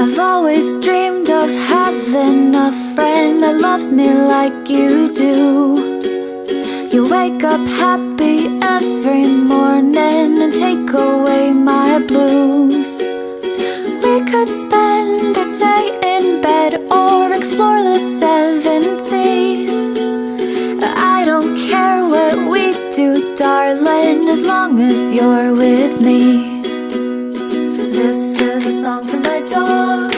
I've always dreamed of having a friend that loves me like you do. You wake up happy every morning and take away my blues. We could spend the day in bed or explore the 7 seas. I don't care what we do, darling, as long as you're with me. This is a song for my dog.